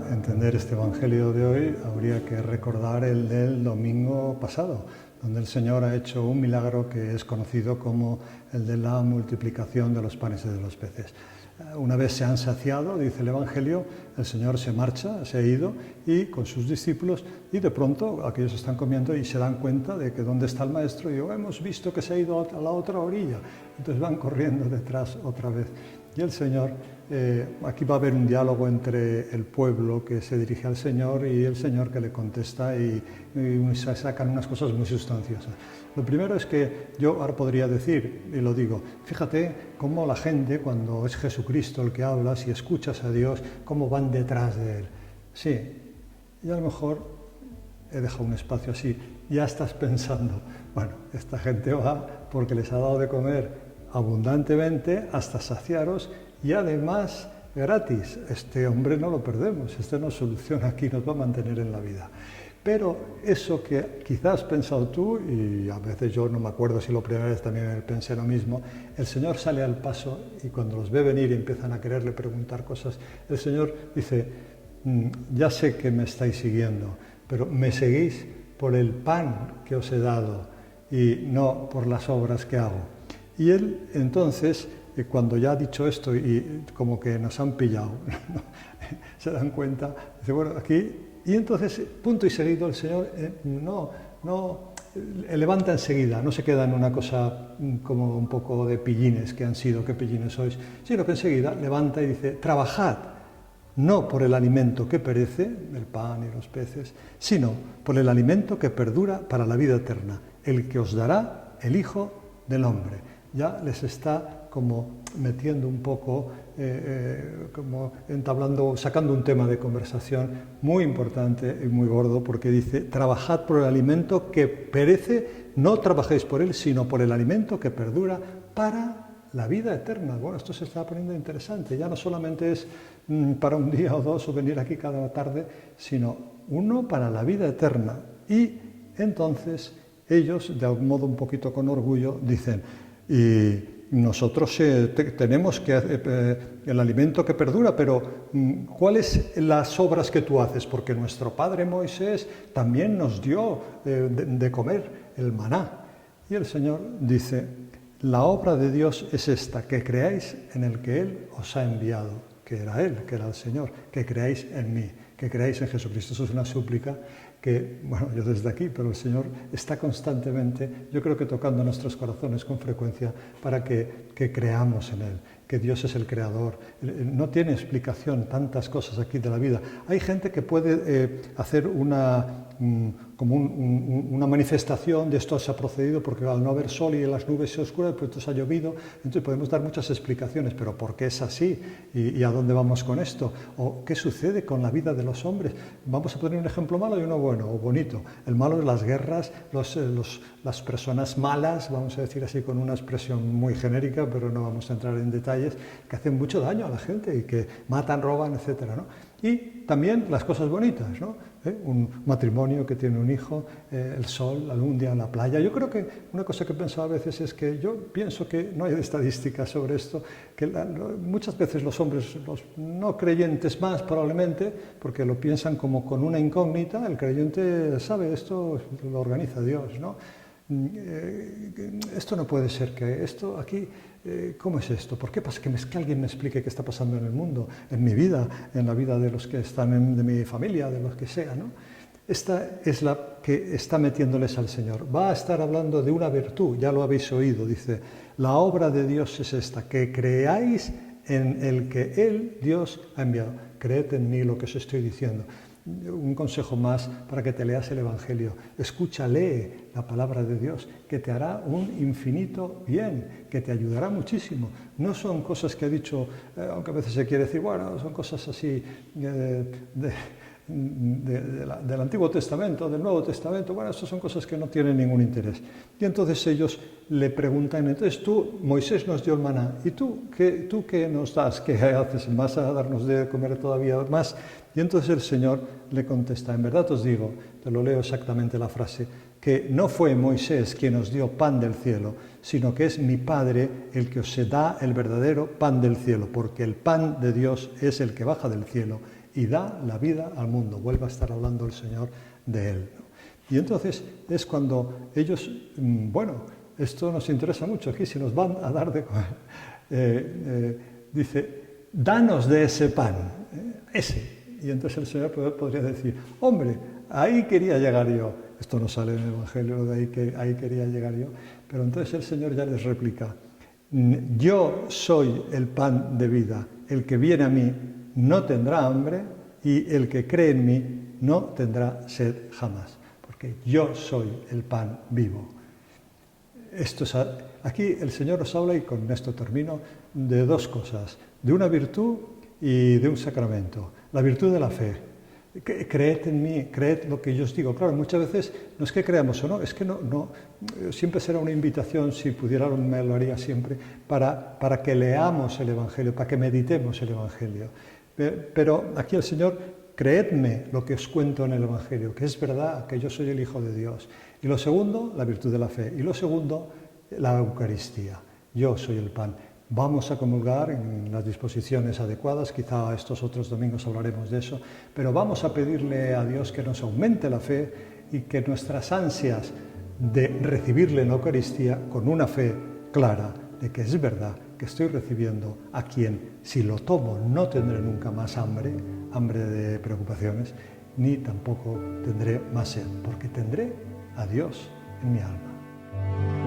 entender este Evangelio de hoy habría que recordar el del domingo pasado, donde el Señor ha hecho un milagro que es conocido como el de la multiplicación de los panes y de los peces. Una vez se han saciado, dice el Evangelio, el Señor se marcha, se ha ido y con sus discípulos, y de pronto aquellos están comiendo y se dan cuenta de que dónde está el maestro, y hemos visto que se ha ido a la otra orilla. Entonces van corriendo detrás otra vez. Y el Señor, aquí va a haber un diálogo entre el pueblo que se dirige al Señor y el Señor que le contesta, y se sacan unas cosas muy sustanciosas. Lo primero es que yo ahora podría decir, y lo digo, fíjate cómo la gente, cuando es Jesucristo el que habla, si escuchas a Dios, cómo van detrás de Él. Sí, y a lo mejor he dejado un espacio así, ya estás pensando, bueno, esta gente va porque les ha dado de comer abundantemente hasta saciaros y además gratis. Este hombre no lo perdemos, este nos soluciona aquí, nos va a mantener en la vida. Pero eso que quizás has pensado tú, y a veces yo no me acuerdo si la primera vez también pensé lo mismo, el Señor sale al paso y cuando los ve venir y empiezan a quererle preguntar cosas, el Señor dice, ya sé que me estáis siguiendo, pero me seguís por el pan que os he dado y no por las obras que hago. Y él entonces, cuando ya ha dicho esto y como que nos han pillado, ¿no? Se dan cuenta, dice, bueno, aquí... Y entonces, punto y seguido, el Señor no levanta enseguida, no se queda en una cosa como un poco de pillines que han sido, qué pillines sois, sino que enseguida levanta y dice, trabajad, no por el alimento que perece, el pan y los peces, sino por el alimento que perdura para la vida eterna, el que os dará el Hijo del Hombre. Ya les está como metiendo un poco, como entablando, sacando un tema de conversación muy importante y muy gordo, porque dice, trabajad por el alimento que perece, no trabajéis por él, sino por el alimento que perdura para la vida eterna. Bueno, esto se está poniendo interesante, ya no solamente es para un día o dos o venir aquí cada tarde, sino uno para la vida eterna. Y entonces ellos, de algún modo un poquito con orgullo, dicen, y nosotros tenemos el alimento que perdura, pero ¿cuáles las obras que tú haces? Porque nuestro padre Moisés también nos dio de comer el maná. Y el Señor dice, la obra de Dios es esta, que creáis en el que Él os ha enviado, que era Él, que era el Señor, que creáis en mí, que creáis en Jesucristo. Eso es una súplica que, bueno, yo desde aquí, pero el Señor está constantemente, yo creo que tocando nuestros corazones con frecuencia para que creamos en Él, que Dios es el creador. No tiene explicación tantas cosas aquí de la vida. Hay gente que puede hacer como una manifestación de esto se ha procedido porque al no haber sol y las nubes se oscuran, pues entonces ha llovido, entonces podemos dar muchas explicaciones, pero ¿por qué es así? ¿Y a dónde vamos con esto? ¿O qué sucede con la vida de los hombres? Vamos a poner un ejemplo malo y uno bueno o bonito. El malo es las guerras, las personas malas, vamos a decir así con una expresión muy genérica, pero no vamos a entrar en detalles, que hacen mucho daño a la gente y que matan, roban, etcétera, ¿no? Y también las cosas bonitas, ¿no? Un matrimonio que tiene un hijo, el sol, algún día en la playa. Yo creo que una cosa que he pensado a veces es que yo pienso que no hay estadísticas sobre esto, que muchas veces los hombres, los no creyentes más probablemente, porque lo piensan como con una incógnita, el creyente sabe, esto lo organiza Dios, ¿no? Esto no puede ser, que esto aquí, ¿cómo es esto? ¿Por qué pasa? Que alguien me explique qué está pasando en el mundo, en mi vida, en la vida de los que están de mi familia, de los que sea, ¿no? Esta es la que está metiéndoles al Señor. Va a estar hablando de una virtud, ya lo habéis oído, dice, la obra de Dios es esta, que creáis en el que Él, Dios, ha enviado. Creed en mí lo que os estoy diciendo. Un consejo más para que te leas el Evangelio. Escucha, lee la palabra de Dios, que te hará un infinito bien, que te ayudará muchísimo. No son cosas que ha dicho, aunque a veces se quiere decir, bueno, son cosas así del Antiguo Testamento, del Nuevo Testamento, bueno, estas son cosas que no tienen ningún interés. Y entonces ellos le preguntan, entonces tú, Moisés nos dio el maná, ¿y tú qué nos das? ¿Qué haces? ¿Vas a darnos de comer todavía más? Y entonces el Señor le contesta, en verdad os digo, te lo leo exactamente la frase, que no fue Moisés quien os dio pan del cielo, sino que es mi Padre el que os da el verdadero pan del cielo, porque el pan de Dios es el que baja del cielo y da la vida al mundo. Vuelve a estar hablando el Señor de Él, ¿no? Y entonces es cuando ellos, bueno, esto nos interesa mucho aquí, si nos van a dar de comer. Dice, danos de ese pan, ese. Y entonces el Señor podría decir, hombre, ahí quería llegar yo. Esto no sale en el Evangelio, de ahí quería llegar yo. Pero entonces el Señor ya les replica, yo soy el pan de vida, el que viene a mí no tendrá hambre y el que cree en mí no tendrá sed jamás, porque yo soy el pan vivo. Aquí el Señor nos habla, y con esto termino, de dos cosas, de una virtud y de un sacramento. La virtud de la fe. Creed en mí, creed lo que yo os digo. Claro, muchas veces no es que creamos o no, es que no siempre será una invitación, si pudiera me lo haría siempre, para que leamos el Evangelio, para que meditemos el Evangelio. Pero aquí el Señor, creedme lo que os cuento en el Evangelio, que es verdad, que yo soy el Hijo de Dios. Y lo segundo, la virtud de la fe. Y lo segundo, la Eucaristía. Yo soy el pan. Vamos a comulgar en las disposiciones adecuadas, quizá estos otros domingos hablaremos de eso, pero vamos a pedirle a Dios que nos aumente la fe y que nuestras ansias de recibirle en la Eucaristía con una fe clara de que es verdad que estoy recibiendo a quien, si lo tomo, no tendré nunca más hambre de preocupaciones, ni tampoco tendré más sed, porque tendré a Dios en mi alma.